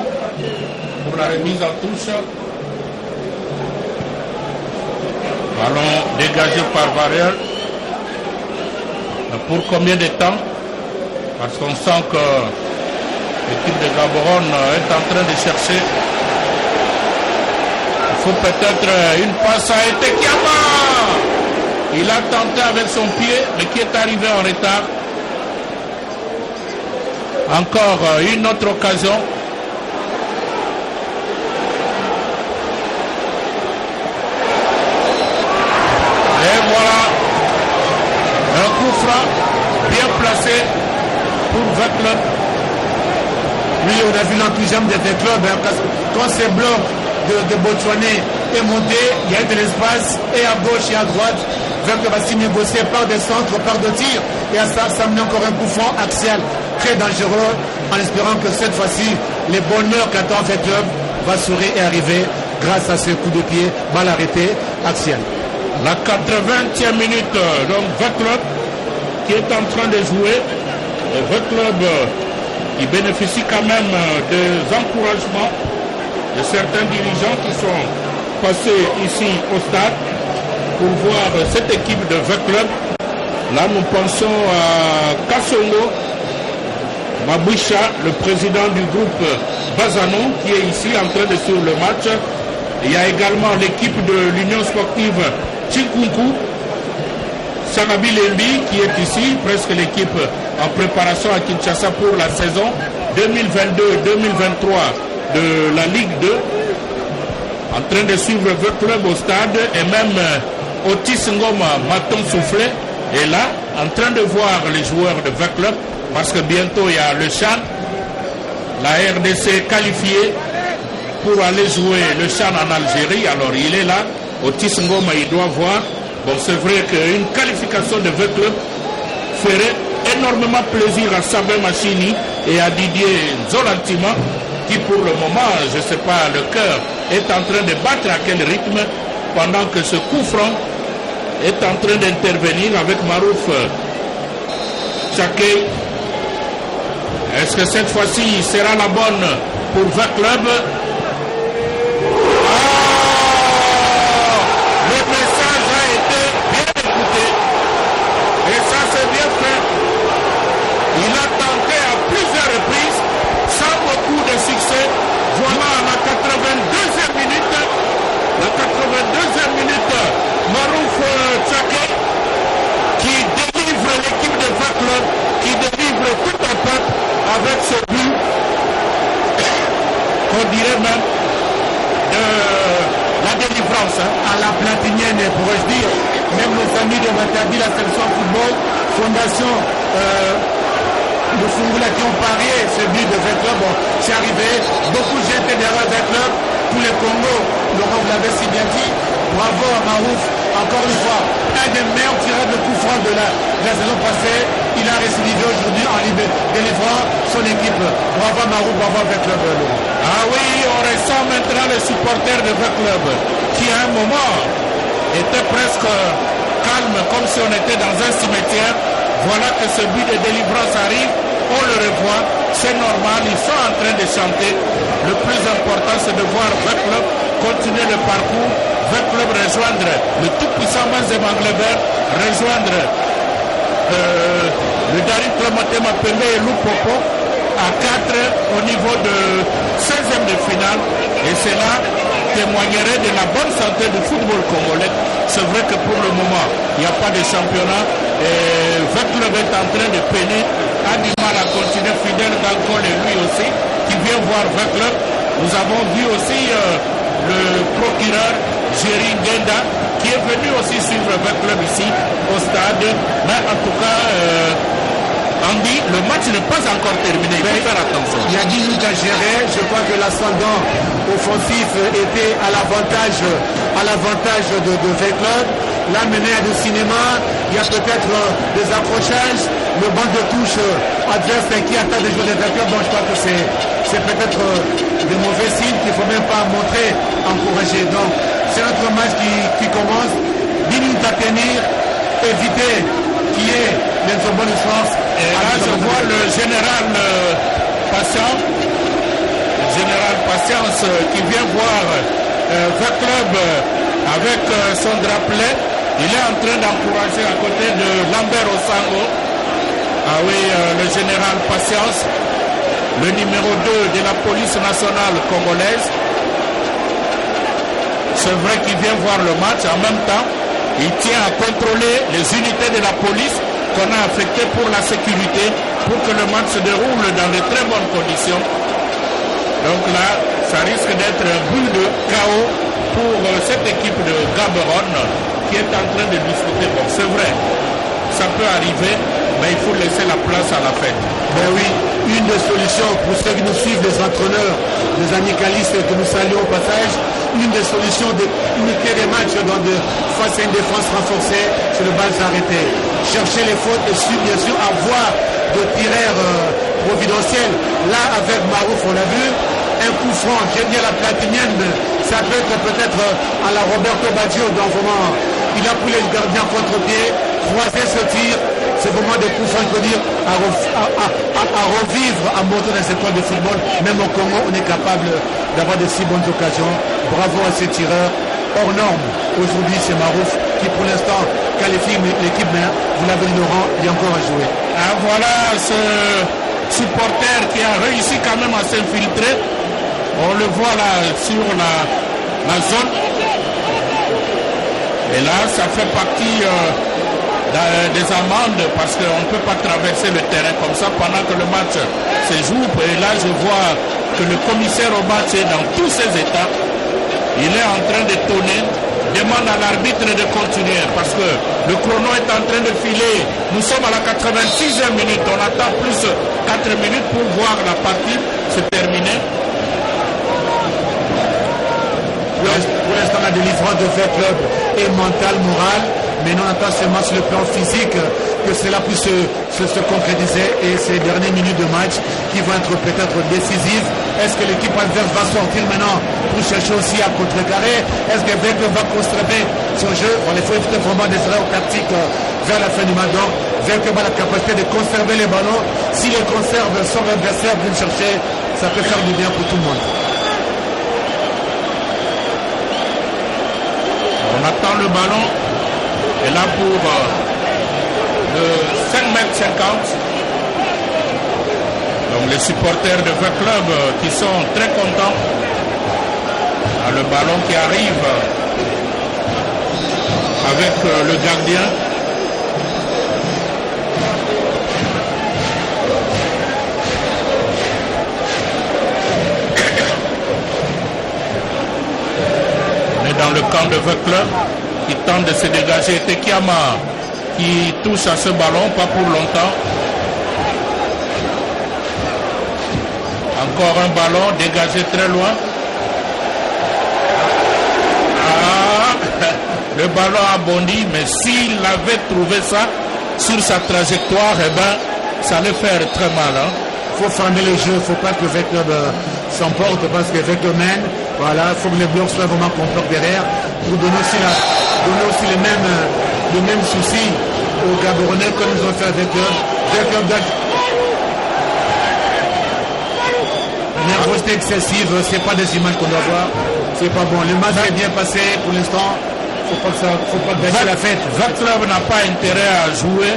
Pour la remise en touche. Ballon dégagé par Variel. Pour combien de temps? Parce qu'on sent que l'équipe de Gaborone est en train de chercher. Il faut peut-être une passe à Etekiama. Il a tenté avec son pied, mais qui est arrivé en retard. Encore une autre occasion. Et voilà, un coup franc bien placé pour Verclub. Oui, on a vu l'enthousiasme de Verclub, parce que quand ces blocs de Botswané est monté, il y a de l'espace, et à gauche et à droite, Verclub va s'y négocier par des centres, par des tirs, et à ça met encore un coup franc axial très dangereux, en espérant que cette fois-ci, les bonheurs qu'attend Verclub va sourire et arriver grâce à ce coup de pied mal arrêté axial. La 80e minute, donc Verclub qui est en train de jouer. Verclub qui bénéficie quand même des encouragements de certains dirigeants qui sont passer ici au stade pour voir cette équipe de 20 clubs. Là, nous pensons à Kassongo Maboucha, le président du groupe Bazano, qui est ici en train de suivre le match. Il y a également l'équipe de l'Union sportive Tchinkunku, Sanabi Lembi, qui est ici, presque l'équipe en préparation à Kinshasa pour la saison 2022-2023 de la Ligue 2, en train de suivre le club au stade, et même Otis Ngoma Maton Soufflé est là, en train de voir les joueurs de 20 clubs, parce que bientôt il y a le CHAN, la RDC qualifiée pour aller jouer le CHAN en Algérie. Alors il est là, Otis Ngoma, il doit voir. Bon, c'est vrai qu'une qualification de 20 clubs ferait énormément plaisir à Sabin Machini et à Didier Zolantima, qui pour le moment, je ne sais pas, le cœur est en train de battre à quel rythme, pendant que ce coup franc est en train d'intervenir avec Marouf Chaké. Est-ce que cette fois-ci sera la bonne pour 20 clubs? Le message a été bien écouté. Et ça, c'est bien fait. Il a tenté à plusieurs reprises, sans beaucoup de succès. Voilà la 82e minute. La 82e minute, Marouf Chaké, qui délivre l'équipe de 20 clubs, qui délivre tout un peuple avec ce but, on dirait même de la délivrance. À la platinienne, pourrais-je dire, même nos amis de Matadi, la section football, Fondation de Fungula qui ont parié ce but de 20 clubs. Bon, c'est arrivé, beaucoup de gens étaient derrière 20 clubs, tous les Congos, Laurent vous l'avez si bien dit. Bravo à Marouf, encore une fois, un des meilleurs tireurs de coups francs de la saison passée. Il a récidivé aujourd'hui en délivrant son équipe. Bravo à Marouf, bravo à 20 clubs. Ah oui, on ressent maintenant les supporters de 20 clubs qui à un moment étaient presque calmes, comme si on était dans un cimetière. Voilà que ce but de délivrance arrive, on le revoit, c'est normal, ils sont en train de chanter. Le plus important, c'est de voir 20 clubs continuer le parcours, 20 clubs rejoindre le tout-puissant Manzemangleber, rejoindre le Dari Klamatema Pembe et Lupopo à 4 au niveau de 16e de finale. Et cela témoignerait de la bonne santé du football congolais. C'est vrai que pour le moment, il n'y a pas de championnat. Et 20 clubs est en train de peiner, a du mal à continuer. Fidèle Gankol et lui aussi, qui vient voir 20 clubs. Nous avons vu aussi le procureur Jerry Genda, qui est venu aussi suivre 20 clubs ici au stade. Mais en tout cas, Andy, le match n'est pas encore terminé, il faut faire attention. Il y a 10 minutes à gérer, je crois que l'ascendant offensif était à l'avantage de 20 clubs. Là, mené à du cinéma, il y a peut-être des accrochages, le banc de touche adverse qui attaque les joueurs des 20 clubs. Bon, je crois que c'est peut-être des mauvais signes qu'il ne faut même pas montrer, encourager. Donc, c'est notre match qui commence. 10 minutes à tenir, éviter qu'il y ait une bonne chance. Et là, je vois le général Patience qui vient voir 20 clubs avec son drapelet. Il est en train d'encourager à côté de Lambert Osango. Ah oui, le général Patience, le numéro 2 de la police nationale congolaise. C'est vrai qu'il vient voir le match. En même temps, il tient à contrôler les unités de la police qu'on a affectées pour la sécurité, pour que le match se déroule dans de très bonnes conditions. Donc là, ça risque d'être un but de chaos pour cette équipe de Gaborone qui est en train de discuter. Bon, c'est vrai, ça peut arriver, mais il faut laisser la place à la fête. Ben oui, une des solutions pour ceux qui nous suivent, les entraîneurs, les amicalistes que nous saluons au passage, une des solutions de limiter les matchs face à une défense renforcée, c'est le balles arrêtées. Chercher les fautes et bien sûr avoir des tireurs providentiels. Là, avec Marouf, on l'a vu, un coup franc, j'ai dit à la platinienne, ça peut être peut-être à la Roberto Baggio, dans vraiment, il a pris les gardiens contre-pied, croisé ce tir, c'est vraiment des coups francs, il faut dire, à revivre, à monter dans cette étoile de football. Même au Congo, on est capable d'avoir de si bonnes occasions. Bravo à ces tireurs. hors norme. Aujourd'hui, c'est Marouf qui pour l'instant qualifie l'équipe, mais vous l'avez dit Laurent, il y a encore à jouer. Ah, voilà ce supporter qui a réussi quand même à s'infiltrer. On le voit là sur la zone. Et là, ça fait partie des amendes parce qu'on ne peut pas traverser le terrain comme ça pendant que le match se joue. Et là, je vois que le commissaire au match est dans tous ses états. Il est en train de tonner, demande à l'arbitre de continuer parce que le chrono est en train de filer. Nous sommes à la 86e minute. On attend plus 4 minutes pour voir la partie se terminer. Pour l'instant, la délivrance de fait club est mentale, morale, mais non, on attend seulement sur le plan physique que cela puisse se concrétiser et ces dernières minutes de match qui vont être peut-être décisives. Est-ce que l'équipe adverse va sortir maintenant pour chercher aussi à contrecarrer? Est-ce que Vecchio va conserver son jeu? Il faut éviter vraiment des erreurs tactiques vers la fin du match. Donc, Vecchio a la capacité de conserver les ballons. S'il les conserve, son adversaire vient chercher, ça peut faire du bien pour tout le monde. On attend le ballon. Et là pour le 5,50 m. Donc les supporters de ce club qui sont très contents. Le ballon qui arrive avec le gardien. On est dans le camp de ce club qui tente de se dégager. Tekiama qui touche à ce ballon, pas pour longtemps. Encore un ballon dégagé très loin. Le ballon a bondi, mais s'il avait trouvé ça sur sa trajectoire, eh ben, ça allait faire très mal. Il faut fermer le jeu, il ne faut pas que Vecchio s'emporte parce que Vecchio mène. Voilà, il faut que les blocs soient vraiment compacts derrière pour donner aussi les mêmes soucis aux Gaboronnais comme ils ont fait avec eux. Nervosité excessive, ce n'est pas des images qu'on doit voir. C'est pas bon. Le match est bien passé pour l'instant. Faut pas gâcher la fête. Votre club n'a pas intérêt à jouer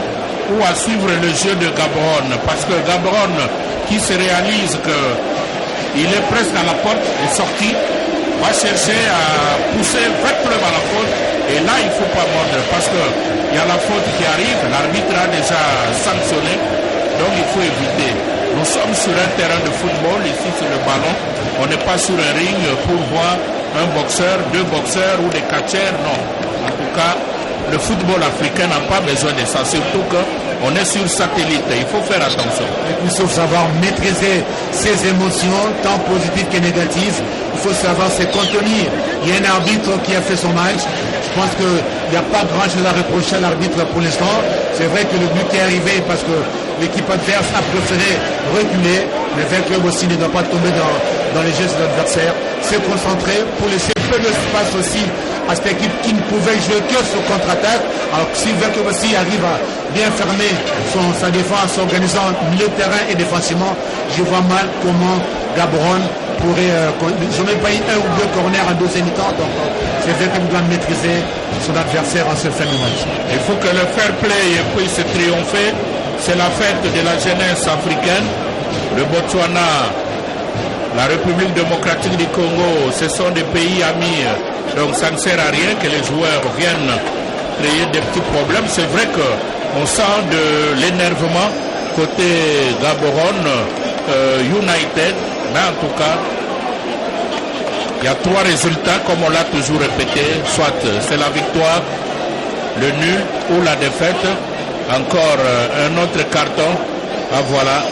ou à suivre le jeu de Gaborone parce que Gaborone qui se réalise qu'il est presque à la porte est sorti, va chercher à pousser votre club à la faute et là il ne faut pas mordre parce qu'il y a la faute qui arrive, l'arbitre a déjà sanctionné, donc il faut éviter. Nous sommes sur un terrain de football, ici sur le ballon, on n'est pas sur un ring pour voir un boxeur, deux boxeurs ou des catcheurs, non. En tout cas, le football africain n'a pas besoin de ça, surtout qu'on est sur satellite, il faut faire attention. Et puis, il faut savoir maîtriser ses émotions, tant positives que négatives. Il faut savoir se contenir. Il y a un arbitre qui a fait son match. Je pense qu'il n'y a pas grand-chose à reprocher à l'arbitre pour l'instant. C'est vrai que le but est arrivé parce que l'équipe adverse a préféré reculer, mais Vecchio aussi ne doit pas tomber dans les gestes de l'adversaire. Se concentrer pour laisser peu d'espace aussi à cette équipe qui ne pouvait jouer que sur contre-attaque. Alors si Vecchio aussi arrive à bien fermer sa défense, s'organisant milieu de terrain et défensivement, je vois mal comment Gaborone pourrait... ils n'ont même pas eu un ou deux corners en deuxième mi-temps, donc c'est Vecchio qui doit maîtriser son adversaire en ce fin de match. Il faut que le fair play puisse triompher. C'est la fête de la jeunesse africaine. Le Botswana, la République démocratique du Congo, ce sont des pays amis. Donc ça ne sert à rien que les joueurs viennent créer des petits problèmes. C'est vrai qu'on sent de l'énervement côté Gaborone United. Mais en tout cas, il y a 3 résultats comme on l'a toujours répété. Soit c'est la victoire, le nul ou la défaite. Encore un autre carton. Ah voilà.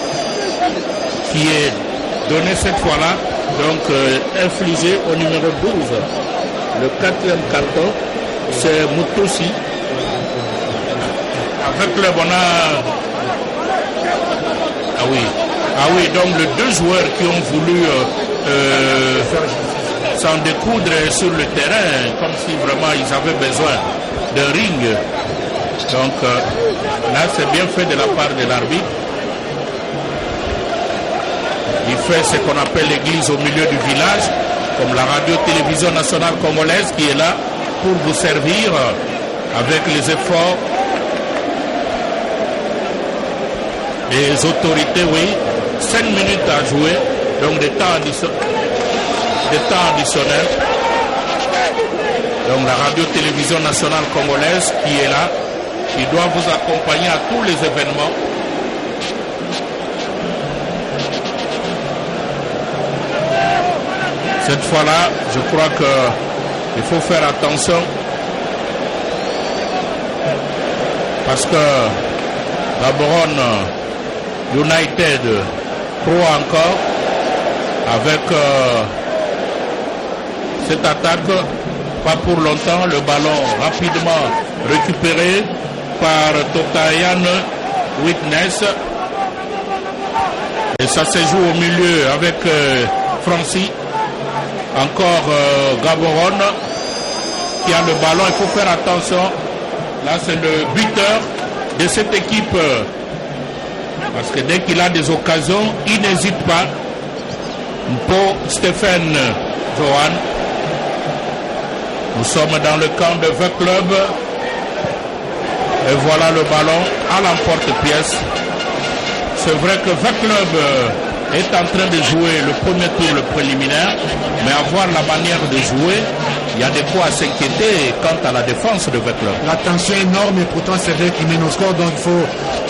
Qui est donné cette fois-là. Donc infligé au numéro 12. Le 4e carton, c'est Mutusi. Avec le bon Ah oui, donc les 2 joueurs qui ont voulu s'en découdre sur le terrain, comme si vraiment ils avaient besoin d'un ring. Donc là, c'est bien fait de la part de l'arbitre. Il fait ce qu'on appelle l'église au milieu du village. comme la radio-télévision nationale congolaise qui est là pour vous servir avec les efforts des autorités, oui. 5 minutes à jouer, donc des temps additionnels. Donc la radio-télévision nationale congolaise qui est là, qui doit vous accompagner à tous les événements. Cette fois-là, je crois qu'il faut faire attention parce que Gaborone United croit encore avec cette attaque. Pas pour longtemps, le ballon rapidement récupéré par Tokayan Witness. Et ça se joue au milieu avec Francis. Encore Gaborone qui a le ballon. Il faut faire attention. Là, c'est le buteur de cette équipe. Parce que dès qu'il a des occasions, il n'hésite pas. Pour Stéphane Johan. Nous sommes dans le camp de V Club. Et voilà le ballon à l'emporte-pièce. C'est vrai que V Club est en train de jouer le premier tour, le préliminaire. Mais à voir la manière de jouer, il y a des quoi à s'inquiéter quant à la défense de V Club. La tension est énorme et pourtant c'est vrai qu'il mène au score. Donc il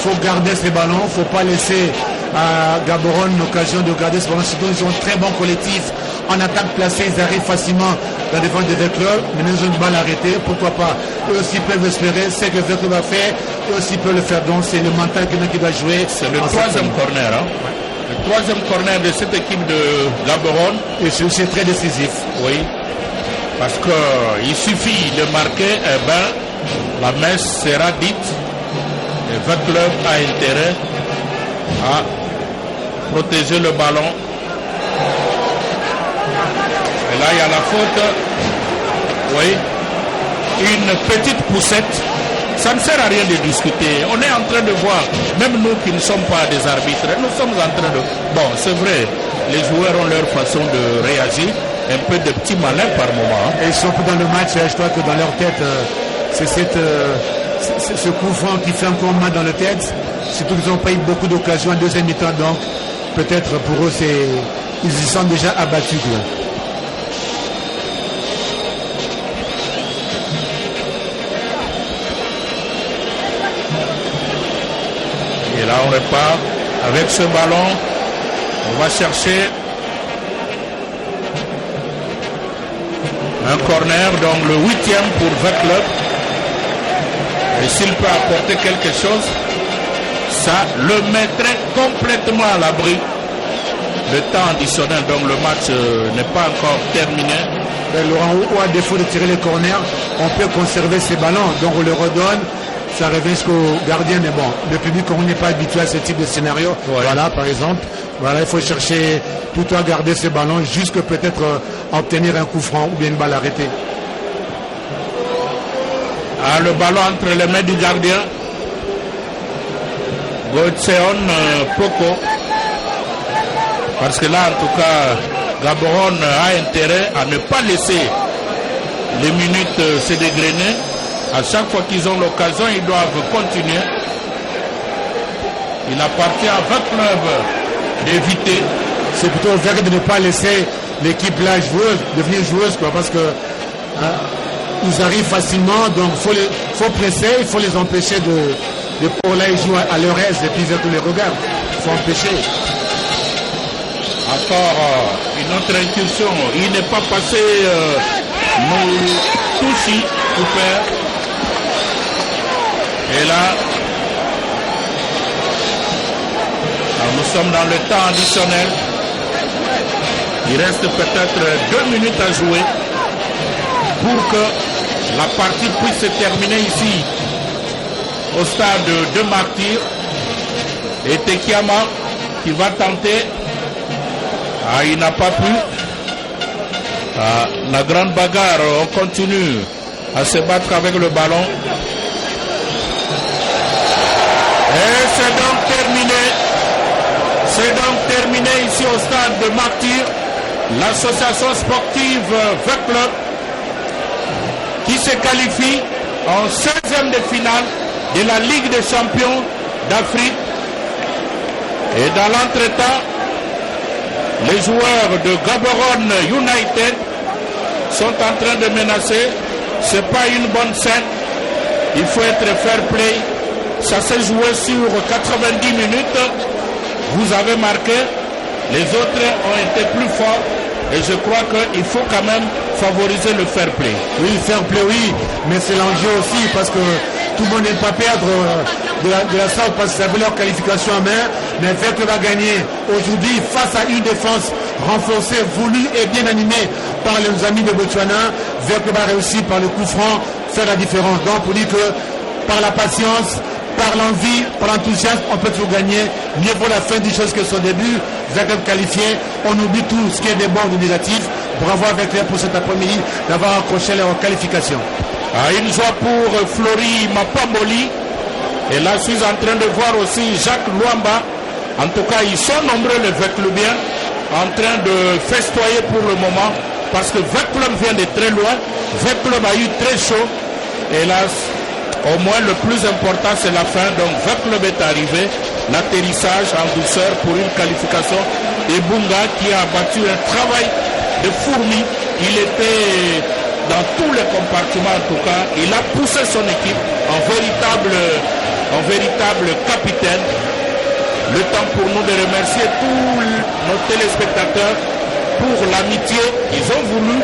faut garder ces ballons. Il ne faut pas laisser à Gaborone l'occasion de garder ce ballon. Surtout ils ont un très bon collectif. En attaque placée, ils arrivent facilement dans la défense de V Club. Maintenant ils ont une balle arrêtée. Pourquoi pas? Eux aussi peuvent espérer. C'est que V Club a fait. Eux aussi peuvent le faire. Donc c'est le mental qui doit jouer. C'est le troisième corner. Hein? Le troisième corner de cette équipe de Gaborone. Et c'est très décisif. Oui. Parce qu'il suffit de marquer, eh ben, la messe sera dite. Et V Club a intérêt à protéger le ballon. Et là, il y a la faute. Oui. Une petite poussette. Ça ne sert à rien de discuter. On est en train de voir, même nous qui ne sommes pas des arbitres, nous sommes en train de... Bon, c'est vrai, les joueurs ont leur façon de réagir. Un peu de petits malins par moment. Et ils sont dans le match, je crois que dans leur tête, c'est ce coup franc qui fait encore mal dans la tête. Surtout qu'ils n'ont pas eu beaucoup d'occasions en deuxième mi-temps, donc peut-être pour eux, ils y sont déjà abattus. Là. Et là, on repart avec ce ballon. On va chercher un corner, donc le 8e pour V Club. Et s'il peut apporter quelque chose, ça le mettrait complètement à l'abri. Le temps additionnel, donc le match n'est pas encore terminé. Et Laurent, ou à défaut de tirer les corners, on peut conserver ces ballons. Donc on le redonne, ça revient jusqu'au gardien. Mais bon, le public, on n'est pas habitué à ce type de scénario. Ouais. Voilà, par exemple. Voilà, il faut chercher plutôt à garder ces ballons jusqu'à peut-être obtenir un coup franc ou bien une balle arrêtée. Ah, le ballon entre les mains du gardien. Godseon Poko. Parce que là, en tout cas, Gaborone a intérêt à ne pas laisser les minutes se dégrainer. À chaque fois qu'ils ont l'occasion, ils doivent continuer. Il appartient à V Club d'éviter. C'est plutôt vrai de ne pas laisser l'équipe là devenir joueuse, quoi, parce que ils arrivent facilement, donc il faut presser, il faut les empêcher de pour là ils jouent à leur aise et puis vers tous les regards. Il faut empêcher. Encore une autre incursion. Il n'est pas passé Touchi, Cooper. Et là, nous sommes dans le temps additionnel. Il reste peut-être 2 minutes à jouer pour que la partie puisse se terminer ici au stade de Martyr. Et Tekiama qui va tenter. Il n'a pas pu. La grande bagarre, on continue à se battre avec le ballon. Et c'est donc terminé. C'est donc terminé ici au stade de Martyr. l'association sportive VEC Club qui se qualifie en 16e de finale de la Ligue des champions d'Afrique. Et dans l'entretemps, les joueurs de Gaborone United sont en train de menacer. Ce n'est pas une bonne scène. Il faut être fair play. Ça s'est joué sur 90 minutes. Vous avez marqué. Les autres ont été plus forts. Et je crois qu'il faut quand même favoriser le fair play. Oui, fair play, oui. Mais c'est l'enjeu aussi parce que tout le monde n'aime pas perdre de la sorte parce que ça veut leur qualification en main. Mais VEC Club va gagner aujourd'hui face à une défense renforcée, voulue et bien animée par les amis de Botswana. VEC Club va réussir par le coup franc faire la différence. Donc pour dire que par la patience, par l'envie, par l'enthousiasme, on peut toujours gagner. Mieux vaut la fin des choses que son début. VEC Club qualifié, on oublie tout ce qui est des bons ou des négatifs. Bravo à VEC Club pour cet après-midi d'avoir accroché leur qualification. Une joie pour Flori Mapamboli. Et là, je suis en train de voir aussi Jacques Luamba. En tout cas, ils sont nombreux les VEC Clubiens en train de festoyer pour le moment parce que VEC Club vient de très loin. VEC Club a eu très chaud. Hélas, au moins le plus important c'est la fin. Donc VEC Club est arrivé. L'atterrissage en douceur pour une qualification. Et Bunga qui a battu un travail de fourmi. Il était dans tous les compartiments en tout cas. Il a poussé son équipe en véritable capitaine. Le temps pour nous de remercier tous nos téléspectateurs pour l'amitié qu'ils ont voulu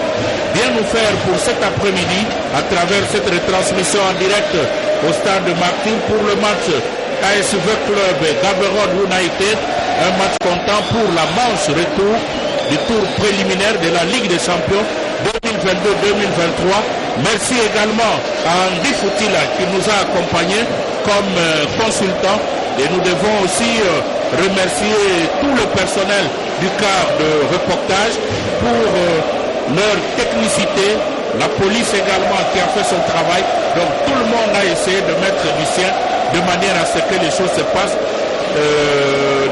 bien nous faire pour cet après-midi à travers cette retransmission en direct au stade de Martyr pour le match AS VEC Club Gaborone United. Un match comptant pour la manche retour du tour préliminaire de la Ligue des champions 2022-2023. Merci également à Andy Foutila qui nous a accompagnés comme consultant. Et nous devons aussi remercier tout le personnel du quart de reportage pour leur technicité. La police également qui a fait son travail. Donc tout le monde a essayé de mettre du sien de manière à ce que les choses se passent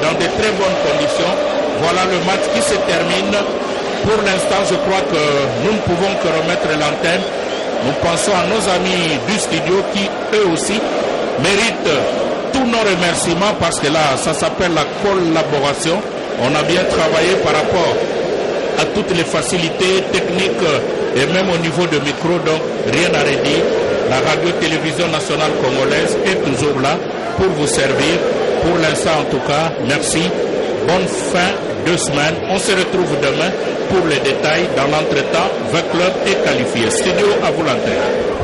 dans de très bonnes conditions. Voilà le match qui se termine. Pour l'instant, je crois que nous ne pouvons que remettre l'antenne. Nous pensons à nos amis du studio qui, eux aussi, méritent tous nos remerciements parce que là, ça s'appelle la collaboration. On a bien travaillé par rapport à toutes les facilités techniques et même au niveau de micro, donc rien à redire. La radio-télévision nationale congolaise est toujours là pour vous servir. Pour l'instant, en tout cas, merci. Bonne fin de semaine. On se retrouve demain pour les détails. Dans l'entretemps, VEC Club est qualifié. Studio à vous l'antenne.